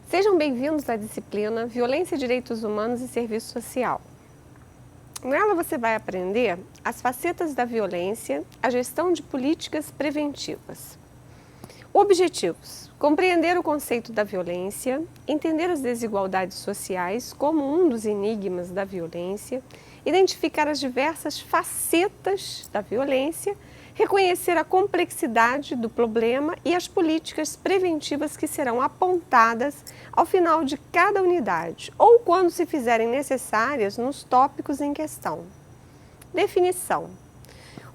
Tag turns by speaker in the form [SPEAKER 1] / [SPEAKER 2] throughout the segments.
[SPEAKER 1] Sejam bem-vindos à disciplina Violência, Direitos Humanos e Serviço Social. Nela você vai aprender as facetas da violência, a gestão de políticas preventivas. Objetivos: compreender o conceito da violência, entender as desigualdades sociais como um dos enigmas da violência, identificar as diversas facetas da violência, reconhecer a complexidade do problema e as políticas preventivas que serão apontadas ao final de cada unidade ou quando se fizerem necessárias nos tópicos em questão. Definição: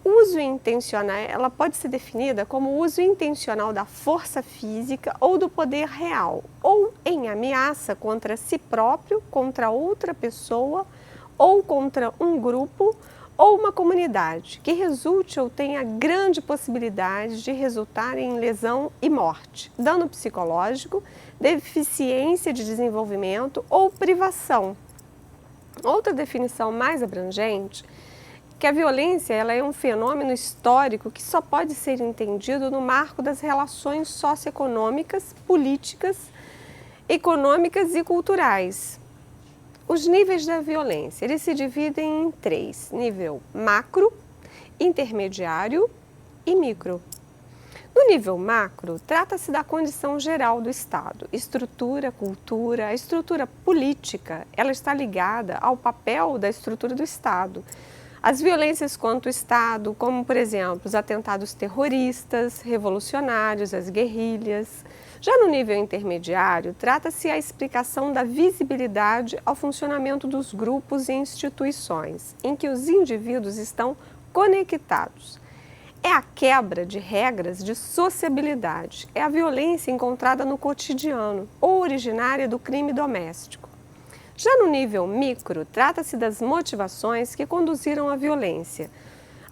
[SPEAKER 1] o uso intencional, ela pode ser definida como o uso intencional da força física ou do poder real, ou em ameaça contra si próprio, contra outra pessoa, ou contra um grupo ou uma comunidade, que resulte ou tenha grande possibilidade de resultar em lesão e morte, dano psicológico, deficiência de desenvolvimento ou privação. Outra definição mais abrangente que a violência ela é um fenômeno histórico que só pode ser entendido no marco das relações socioeconômicas, políticas, econômicas e culturais. Os níveis da violência, eles se dividem em três: nível macro, intermediário e micro. No nível macro, trata-se da condição geral do Estado, estrutura, cultura. A estrutura política, ela está ligada ao papel da estrutura do Estado. As violências contra o Estado, como por exemplo os atentados terroristas, revolucionários, as guerrilhas. Já no nível intermediário, trata-se a explicação da visibilidade ao funcionamento dos grupos e instituições, em que os indivíduos estão conectados. É a quebra de regras de sociabilidade, é a violência encontrada no cotidiano ou originária do crime doméstico. Já no nível micro, trata-se das motivações que conduziram à violência.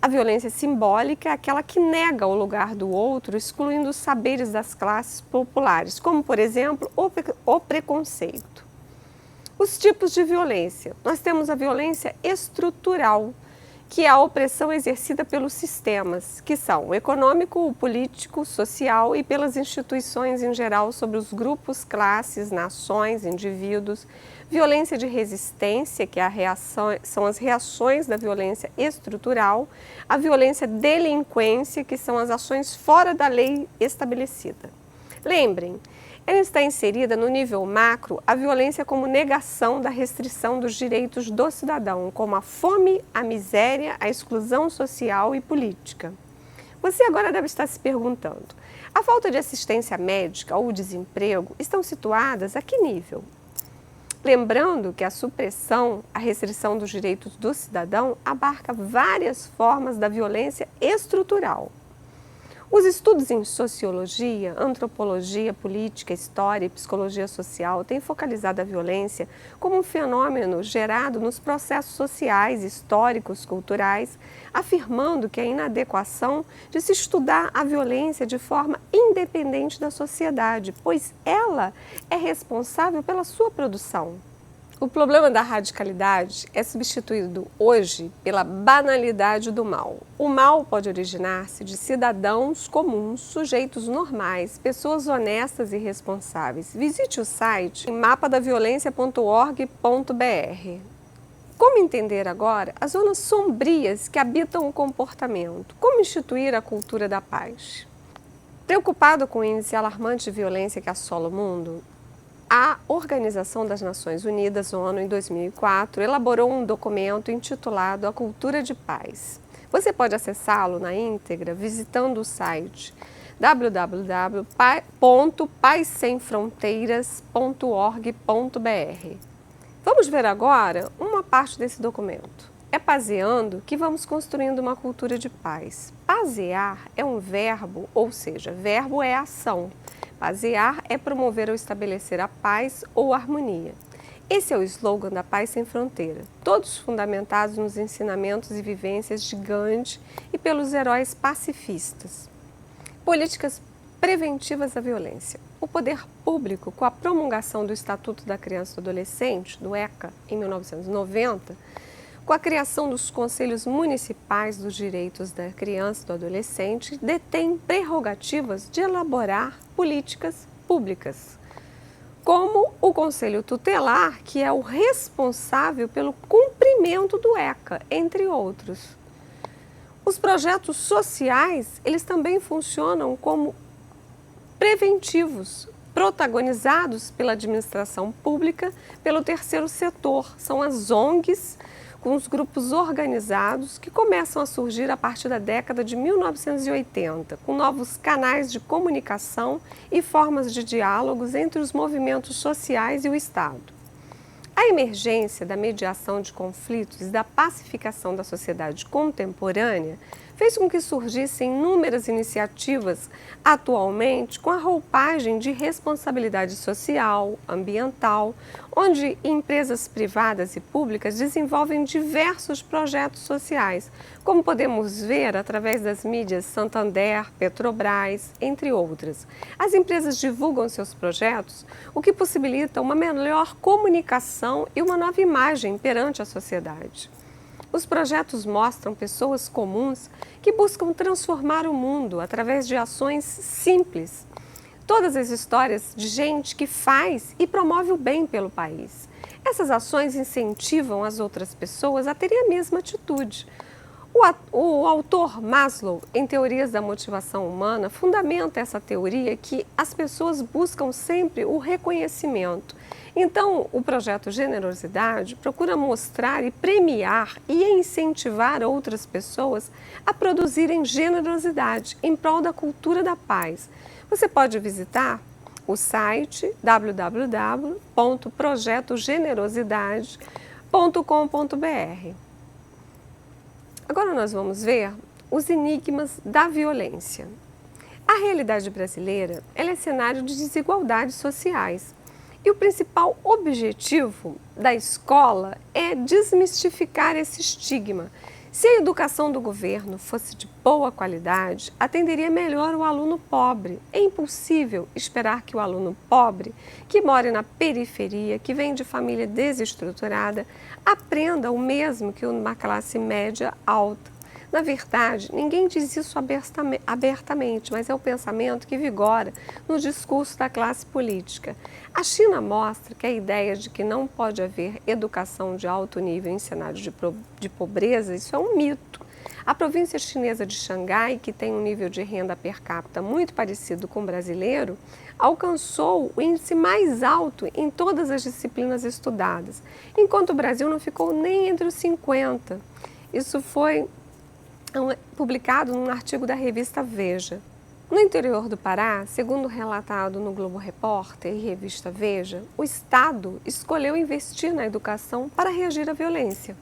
[SPEAKER 1] A violência simbólica é aquela que nega o lugar do outro, excluindo os saberes das classes populares, como, por exemplo, o preconceito. Os tipos de violência. Nós temos a violência estrutural, que é a opressão exercida pelos sistemas, que são o econômico, o político, o social e pelas instituições em geral sobre os grupos, classes, nações, indivíduos. Violência de resistência, que é são as reações da violência estrutural. A violência delinquência, que são as ações fora da lei estabelecida. Lembrem, ela está inserida no nível macro a violência como negação da restrição dos direitos do cidadão, como a fome, a miséria, a exclusão social e política. Você agora deve estar se perguntando: a falta de assistência médica ou o desemprego estão situadas a que nível? Lembrando que a supressão, a restrição dos direitos do cidadão abarca várias formas da violência estrutural. Os estudos em sociologia, antropologia, política, história e psicologia social têm focalizado a violência como um fenômeno gerado nos processos sociais, históricos, culturais, afirmando que a inadequação de se estudar a violência de forma independente da sociedade, pois ela é responsável pela sua produção. O problema da radicalidade é substituído hoje pela banalidade do mal. O mal pode originar-se de cidadãos comuns, sujeitos normais, pessoas honestas e responsáveis. Visite o site mapadaviolência.org.br. Como entender agora as zonas sombrias que habitam o comportamento? Como instituir a cultura da paz? Preocupado com o índice alarmante de violência que assola o mundo, a Organização das Nações Unidas, ONU, em 2004, elaborou um documento intitulado A Cultura de Paz. Você pode acessá-lo na íntegra visitando o site www.pazsemfronteiras.org.br. Vamos ver agora uma parte desse documento. É pazeando que vamos construindo uma cultura de paz. Pazear é um verbo, ou seja, verbo é ação. Pazear é promover ou estabelecer a paz ou harmonia. Esse é o slogan da Paz Sem Fronteira, todos fundamentados nos ensinamentos e vivências de Gandhi e pelos heróis pacifistas. Políticas preventivas da violência. O poder público, com a promulgação do Estatuto da Criança e do Adolescente, do ECA, em 1990, com a criação dos Conselhos Municipais dos Direitos da Criança e do Adolescente, detém prerrogativas de elaborar políticas públicas. como o Conselho Tutelar, que é o responsável pelo cumprimento do ECA, entre outros. Os projetos sociais, eles também funcionam como preventivos, protagonizados pela administração pública, pelo terceiro setor. São as ONGs, com os grupos organizados que começam a surgir a partir da década de 1980, com novos canais de comunicação e formas de diálogos entre os movimentos sociais e o Estado. A emergência da mediação de conflitos e da pacificação da sociedade contemporânea fez com que surgissem inúmeras iniciativas atualmente com a roupagem de responsabilidade social, ambiental, onde empresas privadas e públicas desenvolvem diversos projetos sociais, como podemos ver através das mídias Santander, Petrobras, entre outras. As empresas divulgam seus projetos, o que possibilita uma melhor comunicação e uma nova imagem perante a sociedade. Os projetos mostram pessoas comuns que buscam transformar o mundo através de ações simples. Todas as histórias de gente que faz e promove o bem pelo país. Essas ações incentivam as outras pessoas a terem a mesma atitude. O autor Maslow, em Teorias da Motivação Humana, fundamenta essa teoria que as pessoas buscam sempre o reconhecimento. Então, o projeto Generosidade procura mostrar e premiar e incentivar outras pessoas a produzirem generosidade em prol da cultura da paz. Você pode visitar o site www.projetogenerosidade.com.br. Agora nós vamos ver os enigmas da violência. A realidade brasileira ela é cenário de desigualdades sociais. E o principal objetivo da escola é desmistificar esse estigma. Se a educação do governo fosse de boa qualidade, atenderia melhor o aluno pobre. É impossível esperar que o aluno pobre, que mora na periferia, que vem de família desestruturada, aprenda o mesmo que uma classe média alta. Na verdade, ninguém diz isso abertamente, mas é o pensamento que vigora no discurso da classe política. A China mostra que a ideia de que não pode haver educação de alto nível em cenário de pobreza, isso é um mito. A província chinesa de Xangai, que tem um nível de renda per capita muito parecido com o brasileiro, alcançou o índice mais alto em todas as disciplinas estudadas, enquanto o Brasil não ficou nem entre os 50. Isso foi publicado num artigo da revista Veja. No interior do Pará, segundo relatado no Globo Repórter e revista Veja, o Estado escolheu investir na educação para reagir à violência,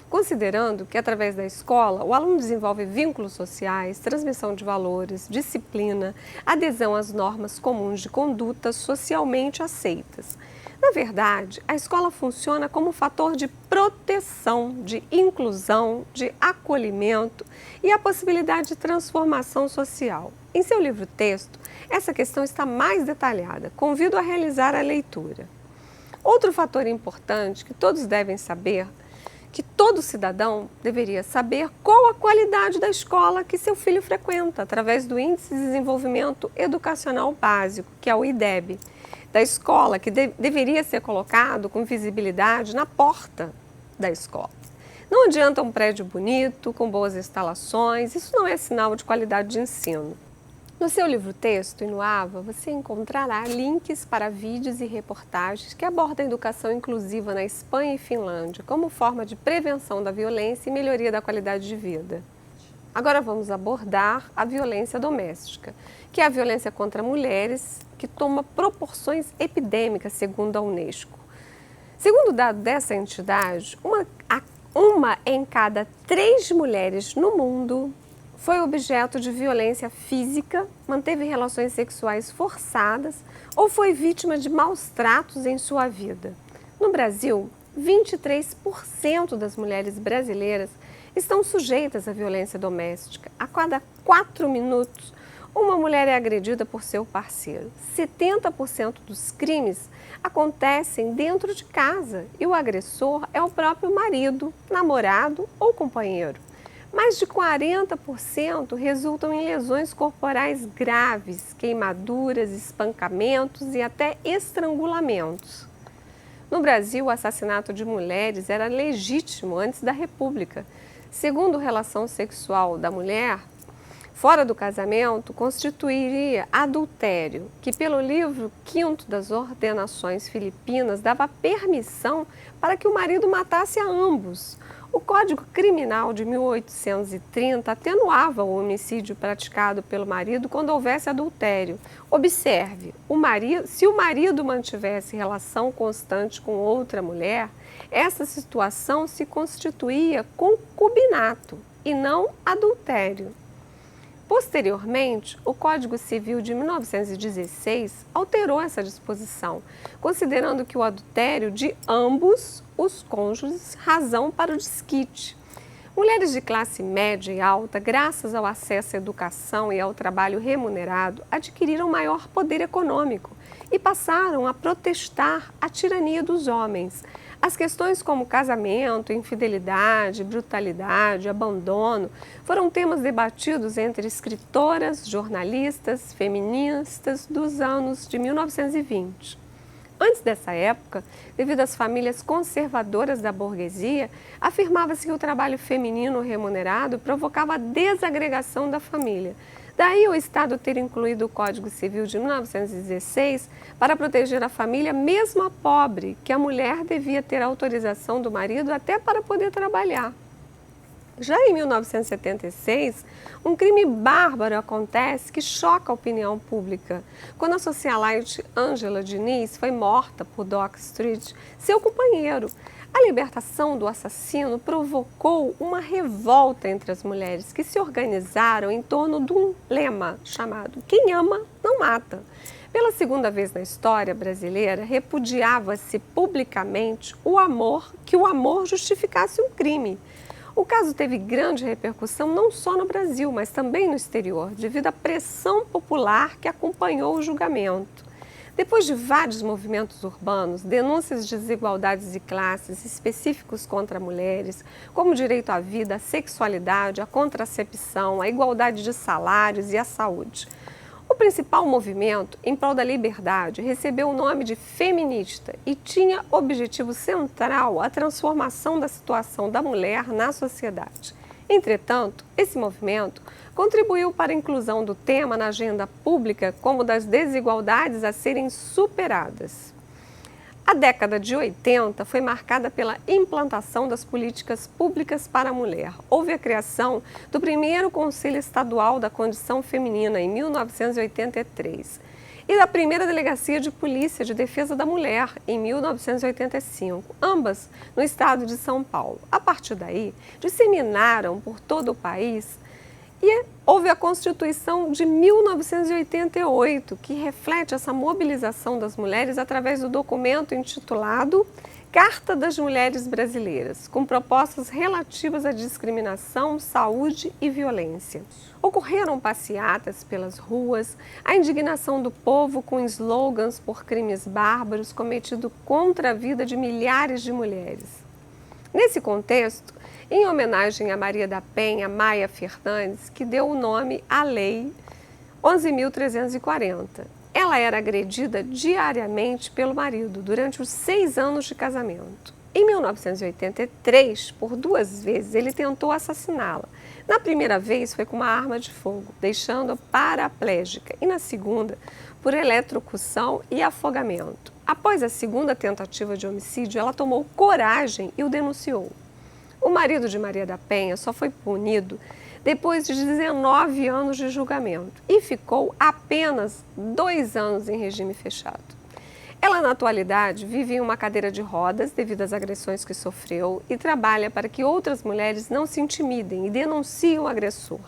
[SPEAKER 1] considerando que através da escola o aluno desenvolve vínculos sociais, transmissão de valores, disciplina, adesão às normas comuns de conduta socialmente aceitas. Na verdade, a escola funciona como fator de proteção, de inclusão, de acolhimento e a possibilidade de transformação social. Em seu livro-texto, essa questão está mais detalhada. Convido a realizar a leitura. Outro fator importante que todos devem saber, que todo cidadão deveria saber qual a qualidade da escola que seu filho frequenta, através do Índice de Desenvolvimento Educacional Básico, que é o IDEB, da escola, que deveria ser colocado com visibilidade na porta da escola. Não adianta um prédio bonito, com boas instalações, isso não é sinal de qualidade de ensino. No seu livro-texto e no AVA, você encontrará links para vídeos e reportagens que abordam a educação inclusiva na Espanha e Finlândia como forma de prevenção da violência e melhoria da qualidade de vida. Agora vamos abordar a violência doméstica, que é a violência contra mulheres que toma proporções epidêmicas, segundo a Unesco. Segundo o dado dessa entidade, uma em cada 3 mulheres no mundo foi objeto de violência física, manteve relações sexuais forçadas ou foi vítima de maus tratos em sua vida. No Brasil, 23% das mulheres brasileiras estão sujeitas à violência doméstica. A cada 4 minutos, uma mulher é agredida por seu parceiro. 70% dos crimes acontecem dentro de casa e o agressor é o próprio marido, namorado ou companheiro. Mais de 40% resultam em lesões corporais graves, queimaduras, espancamentos e até estrangulamentos. No Brasil, o assassinato de mulheres era legítimo antes da República. Segundo relação sexual da mulher, fora do casamento, constituiria adultério, que pelo livro 5º das Ordenações Filipinas dava permissão para que o marido matasse a ambos. O Código Criminal de 1830 atenuava o homicídio praticado pelo marido quando houvesse adultério. Observe, se o marido mantivesse relação constante com outra mulher, essa situação se constituía concubinato e não adultério. Posteriormente, o Código Civil de 1916 alterou essa disposição, considerando que o adultério de ambos os cônjuges razão para o desquite. Mulheres de classe média e alta, graças ao acesso à educação e ao trabalho remunerado, adquiriram maior poder econômico e passaram a protestar a tirania dos homens. As questões como casamento, infidelidade, brutalidade, abandono foram temas debatidos entre escritoras, jornalistas, feministas dos anos de 1920. Antes dessa época, devido às famílias conservadoras da burguesia, afirmava-se que o trabalho feminino remunerado provocava a desagregação da família. Daí o Estado ter incluído o Código Civil de 1916 para proteger a família, mesmo a pobre, que a mulher devia ter autorização do marido até para poder trabalhar. Já em 1976, um crime bárbaro acontece que choca a opinião pública. Quando a socialite Ângela Diniz foi morta por Dock Street, seu companheiro. A libertação do assassino provocou uma revolta entre as mulheres que se organizaram em torno de um lema chamado "Quem ama, não mata". Pela segunda vez na história brasileira, repudiava-se publicamente que o amor justificasse um crime. O caso teve grande repercussão não só no Brasil, mas também no exterior, devido à pressão popular que acompanhou o julgamento. Depois de vários movimentos urbanos, denúncias de desigualdades de classes específicos contra mulheres, como o direito à vida, à sexualidade, à contracepção, à igualdade de salários e à saúde. O principal movimento em prol da liberdade recebeu o nome de feminista e tinha objetivo central a transformação da situação da mulher na sociedade. Entretanto, esse movimento contribuiu para a inclusão do tema na agenda pública como das desigualdades a serem superadas. A década de 80 foi marcada pela implantação das políticas públicas para a mulher. Houve a criação do primeiro Conselho Estadual da Condição Feminina em 1983 e da primeira Delegacia de Polícia de Defesa da Mulher em 1985, ambas no estado de São Paulo. A partir daí, disseminaram por todo o país e houve a Constituição de 1988, que reflete essa mobilização das mulheres através do documento intitulado Carta das Mulheres Brasileiras, com propostas relativas à discriminação, saúde e violência. Ocorreram passeatas pelas ruas, a indignação do povo com slogans por crimes bárbaros cometidos contra a vida de milhares de mulheres. Nesse contexto, em homenagem a Maria da Penha Maia Fernandes, que deu o nome à Lei 11.340. Ela era agredida diariamente pelo marido durante os 6 anos de casamento. Em 1983, por 2 vezes, ele tentou assassiná-la. Na primeira vez foi com uma arma de fogo, deixando-a paraplégica, e na segunda, por eletrocução e afogamento. Após a segunda tentativa de homicídio, ela tomou coragem e o denunciou. O marido de Maria da Penha só foi punido depois de 19 anos de julgamento e ficou apenas 2 anos em regime fechado. Ela, na atualidade, vive em uma cadeira de rodas devido às agressões que sofreu e trabalha para que outras mulheres não se intimidem e denunciem o agressor.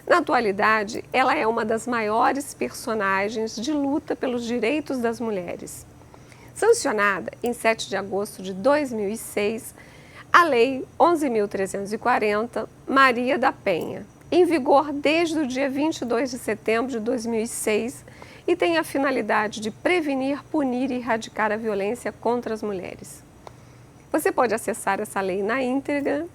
[SPEAKER 1] Na atualidade, ela é uma das maiores personagens de luta pelos direitos das mulheres. Sancionada em 7 de agosto de 2006, a Lei 11.340, Maria da Penha, em vigor desde o dia 22 de setembro de 2006 e tem a finalidade de prevenir, punir e erradicar a violência contra as mulheres. Você pode acessar essa lei na íntegra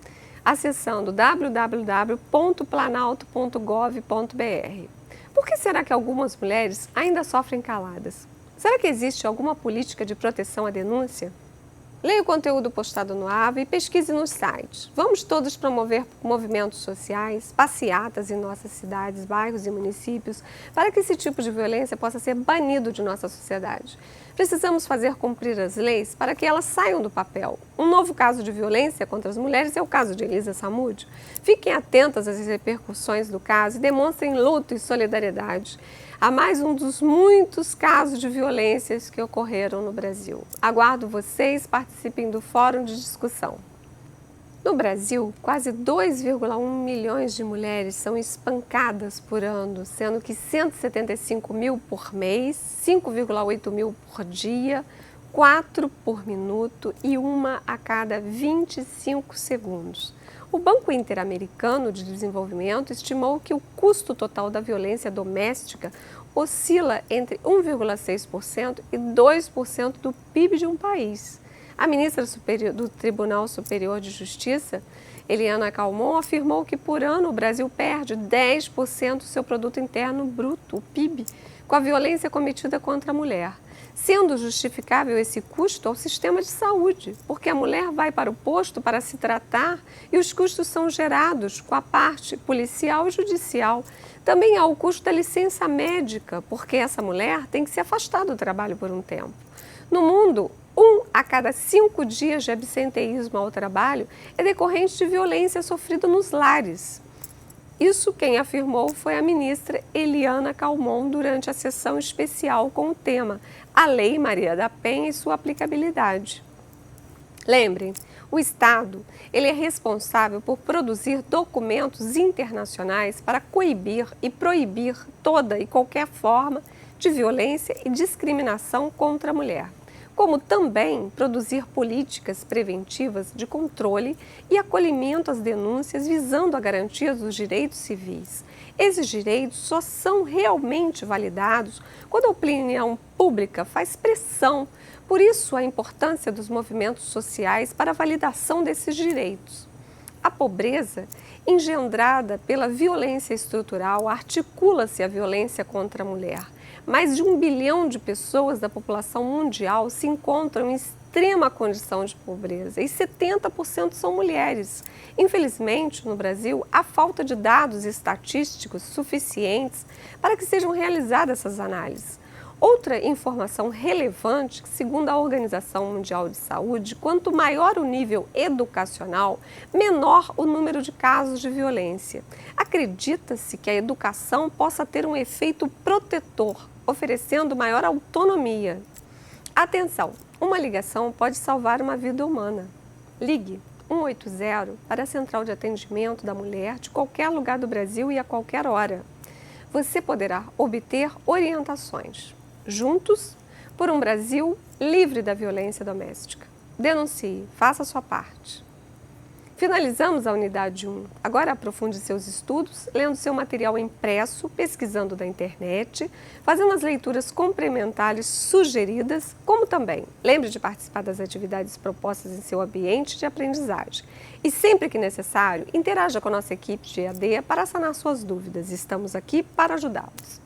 [SPEAKER 1] acessando www.planalto.gov.br. Por que será que algumas mulheres ainda sofrem caladas? Será que existe alguma política de proteção à denúncia? Leia o conteúdo postado no AVA e pesquise nos sites. Vamos todos promover movimentos sociais, passeatas em nossas cidades, bairros e municípios, para que esse tipo de violência possa ser banido de nossa sociedade. Precisamos fazer cumprir as leis para que elas saiam do papel. Um novo caso de violência contra as mulheres é o caso de Elisa Samúdio. Fiquem atentas às repercussões do caso e demonstrem luto e solidariedade. Há mais um dos muitos casos de violências que ocorreram no Brasil. Aguardo vocês, participem do fórum de discussão. No Brasil, quase 2,1 milhões de mulheres são espancadas por ano, sendo que 175 mil por mês, 5,8 mil por dia, 4 por minuto e 1 a cada 25 segundos. O Banco Interamericano de Desenvolvimento estimou que o custo total da violência doméstica oscila entre 1,6% e 2% do PIB de um país. A ministra do Tribunal Superior de Justiça, Eliana Calmon, afirmou que por ano o Brasil perde 10% do seu produto interno bruto, o PIB, com a violência cometida contra a mulher, sendo justificável esse custo ao sistema de saúde, porque a mulher vai para o posto para se tratar e os custos são gerados com a parte policial e judicial. Também há o custo da licença médica, porque essa mulher tem que se afastar do trabalho por um tempo. No mundo, 1 a cada 5 dias de absenteísmo ao trabalho é decorrente de violência sofrida nos lares. Isso quem afirmou foi a ministra Eliana Calmon durante a sessão especial com o tema A Lei Maria da Penha e sua aplicabilidade. Lembrem, o Estado ele é responsável por produzir documentos internacionais para coibir e proibir toda e qualquer forma de violência e discriminação contra a mulher, como também produzir políticas preventivas de controle e acolhimento às denúncias visando a garantia dos direitos civis. Esses direitos só são realmente validados quando a opinião pública faz pressão. Por isso, a importância dos movimentos sociais para a validação desses direitos. A pobreza, engendrada pela violência estrutural, articula-se a violência contra a mulher. Mais de 1 bilhão de pessoas da população mundial se encontram em extrema condição de pobreza e 70% são mulheres. Infelizmente, no Brasil, há falta de dados estatísticos suficientes para que sejam realizadas essas análises. Outra informação relevante, segundo a Organização Mundial de Saúde, quanto maior o nível educacional, menor o número de casos de violência. Acredita-se que a educação possa ter um efeito protetor, oferecendo maior autonomia. Atenção, uma ligação pode salvar uma vida humana. Ligue 180 para a Central de Atendimento da Mulher de qualquer lugar do Brasil e a qualquer hora. Você poderá obter orientações. Juntos, por um Brasil livre da violência doméstica. Denuncie, faça a sua parte. Finalizamos a unidade 1. Agora aprofunde seus estudos, lendo seu material impresso, pesquisando na internet, fazendo as leituras complementares sugeridas, como também lembre de participar das atividades propostas em seu ambiente de aprendizagem. E sempre que necessário, interaja com a nossa equipe de EAD para sanar suas dúvidas. Estamos aqui para ajudá-los.